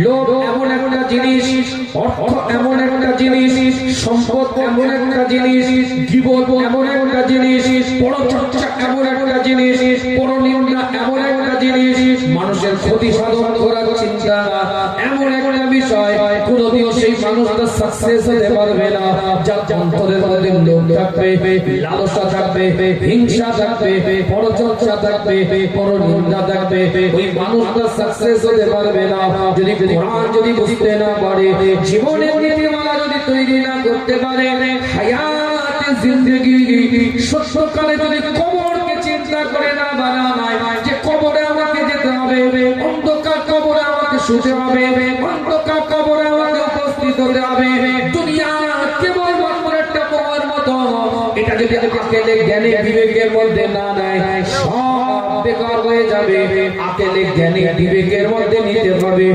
লোভ এমন একটা জিনিস, অর্থ এমন একটা জিনিস, সম্পদ এমন একটা জিনিস, গীবত এমন একটা জিনিস, পরচর্চা এমন একটা জিনিস, পরনিন্দা এমন একটা জিনিস, মানুষের ক্ষতি সাধন করার চিন্তা এমন একটা বিষয়, কোনদিনও সেই মানুষটা সাকসেস হতে পারবে না যার অন্তরের মধ্যে লোভ থাকবে, লালসা থাকবে, হিংসা থাকবে, পরচর্চা থাকবে, পরনিন্দা থাকবে। ওই মানুষটা সাকসেস হতে পারবে না। যদি কোরআন যদি বুঝতে না পারে, জীবনের নীতিমালা যদি তৈরি না করতে পারে, হায়াতে জিন্দেগি সত্যকালে যদি কবরকে চিন্তা করে না বানায় যে কবরে আমাকে যেতে হবে, অন্ধকার কবরে আমাকে শুতে হবে, অন্ধকার কবরে আমাকে উপস্থিত হতে হবে, দুনিয়া কেবল মাত্র একটা বোমার মতো, এটা যদি আকেলে জ্ঞানে বিবেকের মধ্যে না নেয় সব বেকার হয়ে যাবে। আকেলে জ্ঞানে বিবেকের মধ্যে নিতে হবে।